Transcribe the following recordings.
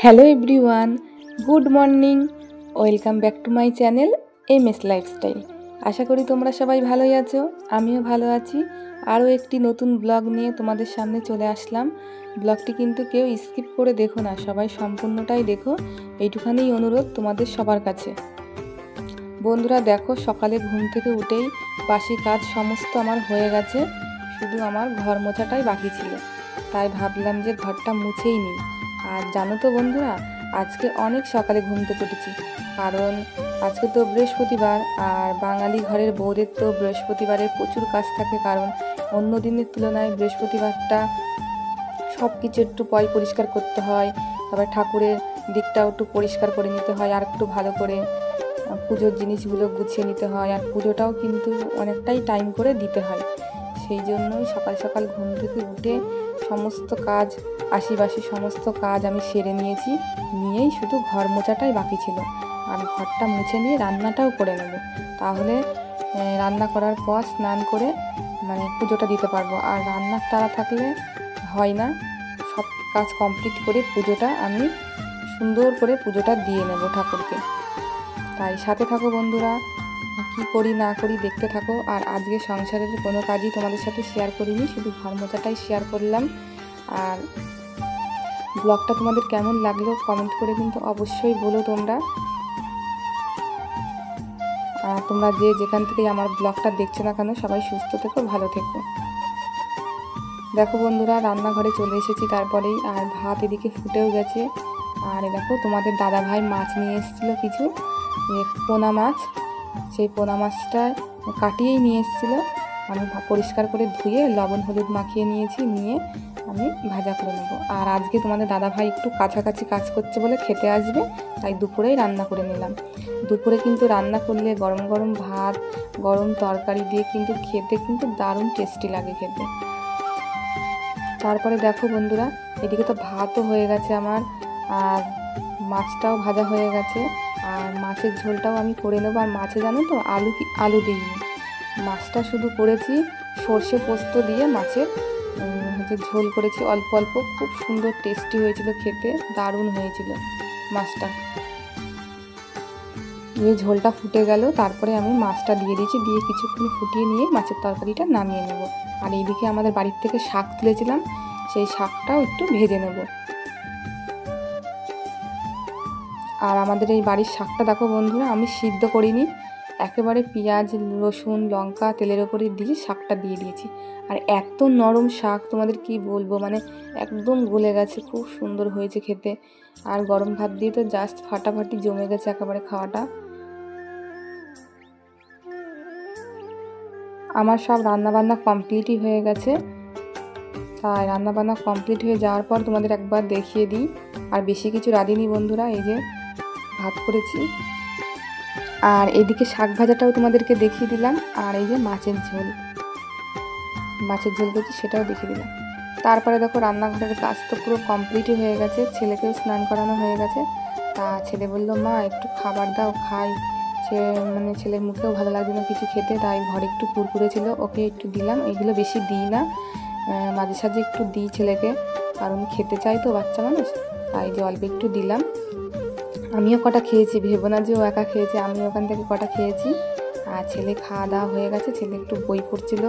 Hello everyone, good morning. Welcome back to my channel MS lifestyle. আশা করি তোমরা সবাই ভালোই আছো, আমিও ভালো আছি। আরও একটি নতুন ব্লগ নিয়ে তোমাদের সামনে চলে আসলাম। ব্লগটি কিন্তু কেউ স্কিপ করে দেখো না, সবাই সম্পূর্ণটাই দেখো, এইটুখানেই অনুরোধ তোমাদের সবার কাছে। বন্ধুরা দেখো, সকালে ঘুম থেকে উঠেই বাসি কাজ সমস্ত আমার হয়ে গেছে, শুধু আমার ঘর মোছাটাই বাকি ছিল। তাই ভাবলাম যে ঘরটা মুছেই নিই। আর জানো তো বন্ধুরা, আজকে অনেক সকালে ঘুম থেকে উঠেছি, কারণ আজকে তো বৃহস্পতিবার, আর বাঙালি ঘরের বউদের তো বৃহস্পতিবারে প্রচুর কাজ থাকে। কারণ অন্য দিনের তুলনায় বৃহস্পতিবারটা সব কিছু একটু পরিষ্কার করতে হয়, তারপরে ঠাকুরের দিকটাও একটু পরিষ্কার করে নিতে হয়, আর একটু ভালো করে পুজোর জিনিসগুলো গুছিয়ে নিতে হয়, আর পুজোটাও কিন্তু অনেকটাই টাইম করে দিতে হয়। সেই জন্যই সকাল সকাল ঘুম থেকে উঠে সমস্ত কাজ, আশিবাসি সমস্ত কাজ আমি সেরে নিয়েছি, নিয়েই শুধু ঘর মোছাটাই বাকি ছিল। আর ঘরটা মুছে নিয়ে রান্নাটাও করে নেব, তাহলে রান্না করার পর স্নান করে পুজোটা দিতে পারবো। আর রান্নার তাড়া থাকলে হয় না, সব কাজ কমপ্লিট করে পুজোটা আমি সুন্দর করে পুজোটা দিয়ে নেব ঠাকুরকে। তাই সাথে থাকো বন্ধুরা, কি করি না করি দেখতে থাকো। আর আজকে সংসারের কোনো কাজই তোমাদের সাথে শেয়ার করিনি, শুধু ঘর মোছাটাই শেয়ার করলাম। আর ব্লগটা তোমাদের কেমন লাগলো কমেন্ট করে কিন্তু অবশ্যই বলো তোমরা। আর তোমরা যে যেখান থেকে আমার ব্লগটা দেখছো না কেন, সবাই সুস্থ থেকো, ভালো থেকো। দেখো বন্ধুরা, রান্নাঘরে চলে এসেছি তারপরেই, আর ভাত এদিকে ফুটেও গেছে। আর দেখো, তোমাদের দাদা ভাই মাছ নিয়ে এসেছিলো কিছু, পোনা মাছ। সেই পোনা মাছটা কাটিয়েই নিয়ে এসেছিলো, আমি পরিষ্কার করে ধুয়ে লবণ হলুদ মাখিয়ে নিয়েছি, নিয়ে আমি ভাজা করে নেব। আর আজকে তোমাদের দাদা ভাই একটু কাছাকাছি কাজ করছে বলে খেতে আসবে, তাই দুপুরেই রান্না করে নিলাম। দুপুরে কিন্তু রান্না করলে গরম গরম ভাত, গরম তরকারি দিয়ে কিন্তু খেতে কিন্তু দারুণ টেস্টি লাগে খেতে। তারপরে দেখো বন্ধুরা, এদিকে তো ভাতও হয়ে গেছে আমার, আর মাছটাও ভাজা হয়ে গেছে, আর মাছের ঝোলটাও আমি করে নেবো। আর মাছে জানো তো আলু দিইনি, মাছটা শুধু করেছি সর্ষে পোস্ত দিয়ে মাছের ঝোল করেছি অল্প অল্প, খুব সুন্দর টেস্টি হয়েছিল খেতে, দারুণ হয়েছিল মাছটা। এই ঝোলটা ফুটে গেল, তারপরে আমি মাছটা দিয়ে দিয়েছি, দিয়ে কিছুক্ষণ ফুটিয়ে নিয়ে মাছের তরকারিটা নামিয়ে নেব। আর এইদিকে আমাদের বাড়ির থেকে শাক তুলেছিলাম, সেই শাকটাও একটু ভেজে নেব। আর আমাদের এই বাড়ির শাকটা দেখো বন্ধুরা, আমি সিদ্ধ করিনি, একেবারে পেঁয়াজ রসুন লঙ্কা তেলের ওপরে দিয়ে শাকটা দিয়ে দিয়েছি। আর এত নরম শাক, তোমাদের কি বলবো, একদম গলে গেছে, খুব সুন্দর হয়েছে খেতে। আর গরম ভাত দিয়ে তো জাস্ট ফাটাফাটি জমে গেছে একেবারে খাওয়াটা। আমার সব রান্নাবান্না কমপ্লিটই হয়ে গেছে, তাই রান্নাবান্না কমপ্লিট হয়ে যাওয়ার পর তোমাদের একবার দেখিয়ে দিই। আর বেশি কিছু রাঁধিনি বন্ধুরা, এই যে ভাত করেছি, আর এইদিকে শাক ভাজাটাও তোমাদেরকে দেখিয়ে দিলাম, আর এই যে মাছের ঝোল করেছি সেটাও দেখিয়ে দিলাম। তারপরে দেখো, রান্নাঘরের কাজ তো পুরো কমপ্লিটই হয়ে গেছে, ছেলেকেও স্নান করানো হয়ে গেছে। তা ছেলে বললো, মা একটু খাবার দাও খাই। ছেলের মুখেও ভালো লাগছে না কিছু খেতে, তাই ঘরে একটু কুরকুরে ছিল, ওকে একটু দিলাম। এগুলো বেশি দিই না, মাঝে সাঝে একটু দিই ছেলেকে, কারণ খেতে চাই তো বাচ্চা মানুষ, তাই যে অল্প একটু দিলাম। আমিও কটা খেয়েছি, ভেবো না যে ও একা খেয়েছে, আমি ওখান থেকে কটা খেয়েছি। আর ছেলে খাওয়া দাওয়া হয়ে গেছে, ছেলে একটু বই পড়ছিল,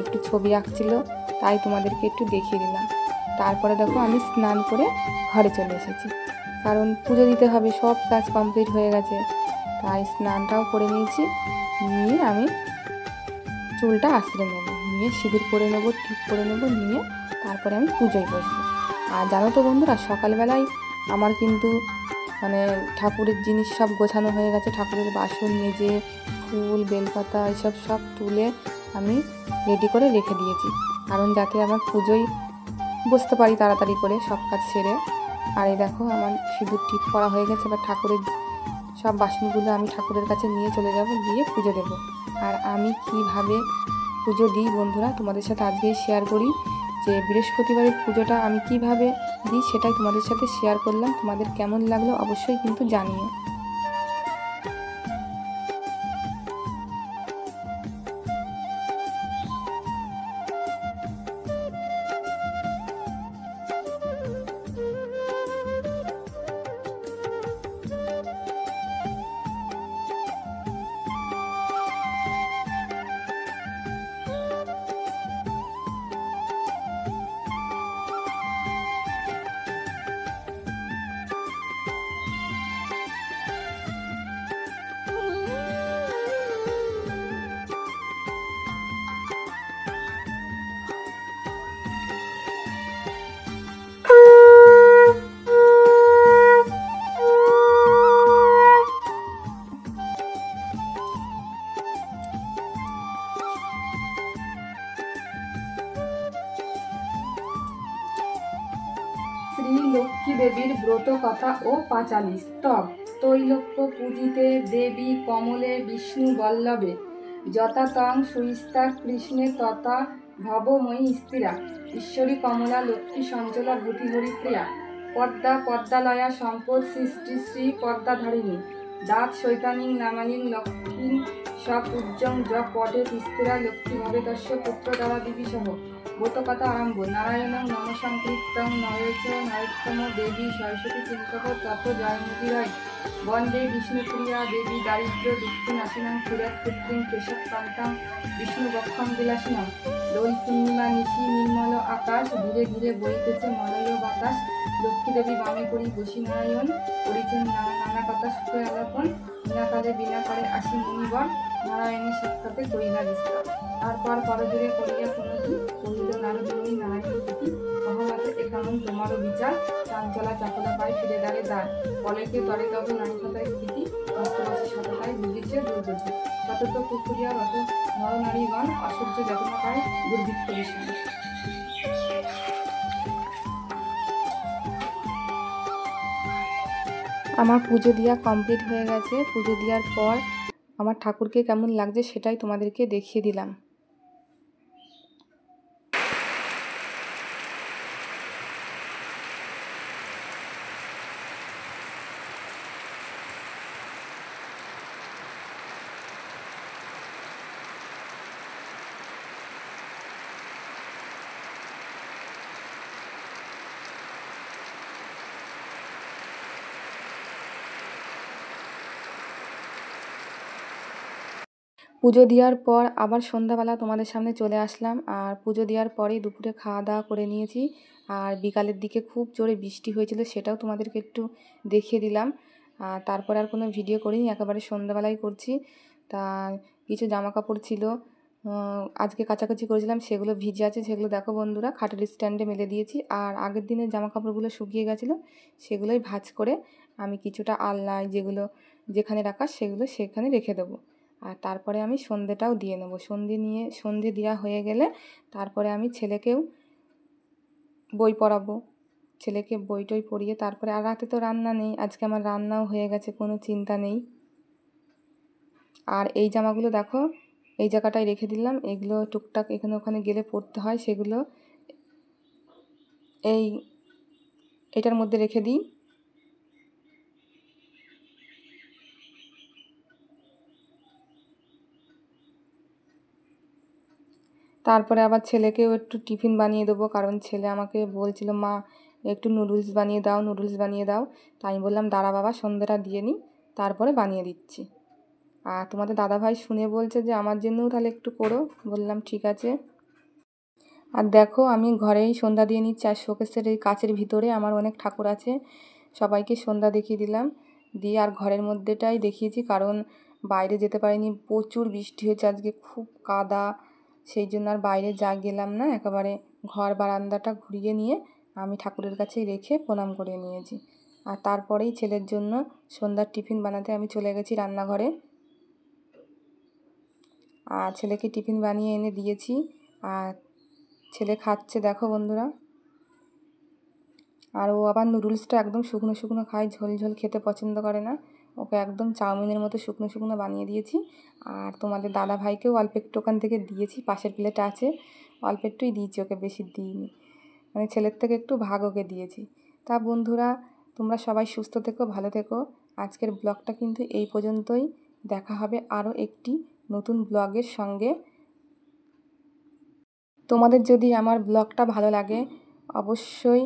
একটু ছবি আঁকছিল, তাই তোমাদেরকে একটু দেখিয়ে দিলাম। তারপরে দেখো, আমি স্নান করে ঘরে চলে এসেছি, কারণ পুজো দিতে হবে, সব কাজ কমপ্লিট হয়ে গেছে, তাই স্নানটাও করে নিয়েছি। নিয়ে আমি চুলটা আঁচড়ে নেব, নিয়ে সিঁদুর করে নেবো, টিপ করে নেবো, নিয়ে তারপরে আমি পুজোয় বসবো। আর জানো তো বন্ধুরা, সকালবেলায় আমার কিন্তু ঠাকুরের জিনিস সব গোছানো হয়ে গেছে, ঠাকুরের বাসন মেজে ফুল বেলপাতা এসব সব তুলে আমি রেডি করে রেখে দিয়েছি, কারণ যাতে আমার পুজোয় বসতে পারি তাড়াতাড়ি করে সব কাজ সেরে। আর এই দেখো, আমার সিঁদুর টিপ করা হয়ে গেছে, এবার ঠাকুরের সব বাসনগুলো আমি ঠাকুরের কাছে নিয়ে চলে যাব, গিয়ে পুজো দেব। আর আমি কিভাবে পুজো দিই বন্ধুরা, তোমাদের সাথে আজকেই শেয়ার করি, যে বৃহস্পতিবারের পুজোটা আমি কিভাবে দিই সেটাই তোমাদের সাথে শেয়ার করলাম। তোমাদের কেমন লাগলো অবশ্যই কিন্তু জানিও। শ্রী লক্ষ্মী দেবীর ব্রত কথা ও পাঁচালী স্তব। তৈলক্য পূজিতে দেবী কমলে বিষ্ণু বল্লভে, যথা তং সুইস্তা কৃষ্ণে তথা ভবময়ী স্থিরা, ঈশ্বরী কমলা লক্ষ্মী সঞ্চলা ভূতি হরিপ্রিয়া, পদ্মা পদ্মালয়া সম্পদ সৃষ্টি শ্রী পদ্মাধারিণী, দাঁত শৈতানিং নামালিং লক্ষ্মীং সপূজ্যং য পটে তিস্তিরা লক্ষ্মী ভবে তস্য পুত্র দ্বারা বিবিসহ। ব্রতকথা আরম্ভ। নারায়ণং নম সংকীর্তং নরেচ নরোত্তম দেবী সরস্বতী চিন্তক তত জয়মুদিরয়, বন্দে বিষ্ণুপ্রিয়া দেবী দারিদ্র্য দুঃখ নাশিনাং ক্ষীরপুত্রীং কেশবকান্তাং বিষ্ণুবক্ষং বিলাসিনাং। দোল পূর্ণিমা নিশি নির্মল আকাশ, ধীরে ধীরে বইতেছে মলয় বাতাস, লক্ষ্মী দেবী বামে করি বসি নারায়ণ, করিছেন নানা কথা সুখে আলাপন, বিনাকালে বিনা করে আসি মুনিবর, নারায়ণের সাক্ষাতে করিলা বিস্তার। তারপর করজোড়ে করিয়া পুনতি কহিল নারদ মুনি নারায়ণ প্রতি, মহামাতে একামন তোমারও বিচার, চাঞ্চলা চাপলা পায় ফিরে দাঁড়ে দ্বার, কলেকে তরে তবে নারীকতায় স্থিতি, অষ্টবাসী সততায় ভুগিছে দুর্গতি, সতত পুকুরিয়া রত নরনারীগণ, অসহ্য যাতনা পায় দুর্ভিক্ষ বিষয়। আমার পুজো দেওয়া কমপ্লিট হয়ে গেছে। পুজো দেওয়ার পর আমার ঠাকুরকে কেমন লাগছে সেটাই তোমাদেরকে দেখিয়ে দিলাম। পুজো দেওয়ার পর আবার সন্ধ্যাবেলা তোমাদের সামনে চলে আসলাম। আর পুজো দেওয়ার পরেই দুপুরে খাওয়া দাওয়া করে নিয়েছি। আর বিকালের দিকে খুব জোরে বৃষ্টি হয়েছিল, সেটাও তোমাদেরকে একটু দেখিয়ে দিলাম। আর তারপর আর কোনো ভিডিও করিনি, একেবারে সন্ধ্যাবেলায় করছি। তা কিছু জামা কাপড় ছিল আজকে কাচাকুচি করেছিলাম, সেগুলো ভিজে আছে, সেগুলো দেখো বন্ধুরা খাটের স্ট্যান্ডে মেলে দিয়েছি। আর আগের দিনের জামা কাপড়গুলো শুকিয়ে গেছিলো, সেগুলোই ভাঁজ করে আমি কিছুটা আলনায় যেখানে রাখা সেখানে রেখে দেবো। আর তারপরে আমি সন্ধেটাও দিয়ে নেবো। সন্ধে দেওয়া হয়ে গেলে তারপরে আমি ছেলেকেও বই পড়াবো। ছেলেকে বই টই পড়িয়ে তারপরে, আর রাতে তো রান্না নেই, আজকে আমার রান্নাও হয়ে গেছে, কোনো চিন্তা নেই। আর এই জামাগুলো দেখো এই জায়গাটায় রেখে দিলাম, এগুলো টুকটাক এখানে ওখানে গেলে পড়তে হয়, সেগুলো এটার মধ্যে রেখে দিই। তারপরে আবার ছেলেকেও একটু টিফিন বানিয়ে দেবো, কারণ ছেলে আমাকে বলছিল মা একটু নুডলস বানিয়ে দাও। তাই আমি বললাম দাঁড়া বাবা সন্ধ্যাটা দিয়ে নিই, তারপরে বানিয়ে দিচ্ছি। আর তোমাদের দাদাভাই শুনে বলছে যে আমার জন্যও তাহলে একটু করো, বললাম ঠিক আছে। আর দেখো আমি ঘরেই সন্ধ্যা দিয়ে নিচ্ছি। আর শোকেসের এই কাচের ভিতরে আমার অনেক ঠাকুর আছে, সবাইকে সন্ধ্যা দেখিয়ে দিলাম। দিয়ে আর ঘরের মধ্যেটাই দেখিয়েছি, কারণ বাইরে যেতে পারিনি, প্রচুর বৃষ্টি হয়েছে আজকে, খুব কাদা, সেই জন্য আর বাইরে গেলাম না। একেবারে ঘর বারান্দাটা ঘুরিয়ে নিয়ে আমি ঠাকুরের কাছেই রেখে প্রণাম করে নিয়েছি। আর তারপরেই ছেলের জন্য সন্ধ্যার টিফিন বানাতে আমি চলে গেছি রান্নাঘরে। আর ছেলেকে টিফিন বানিয়ে এনে দিয়েছি। আর ছেলে খাচ্ছে দেখো বন্ধুরা। আর ও আবার নুডলসটা একদম শুকনো শুকনো খায়, ঝোল ঝোল খেতে পছন্দ করে না, ওকে একদম চাউমিনের মতো শুকনো শুকনো বানিয়ে দিয়েছি। আর তোমাদের দাদা ভাইকেও অল্প একটু ওখান থেকে দিয়েছি, পাশের প্লেট আছে, অল্প একটুই দিয়েছি, ওকে বেশি দিইনি, মানে ছেলের থেকে একটু ভাগ ওকে দিয়েছি। তা বন্ধুরা তোমরা সবাই সুস্থ থেকো, ভালো থেকো। আজকের ব্লগটা কিন্তু এই পর্যন্তই, দেখা হবে আরও একটি নতুন ব্লগের সঙ্গে। তোমাদের যদি আমার ব্লগটা ভালো লাগে অবশ্যই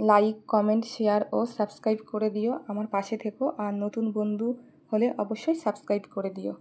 লাইক, কমেন্ট, শেয়ার ও সাবস্ক্রাইব করে দিও, আমার পাশে থেকো। আর নতুন বন্ধু হলে অবশ্যই সাবস্ক্রাইব করে দিও।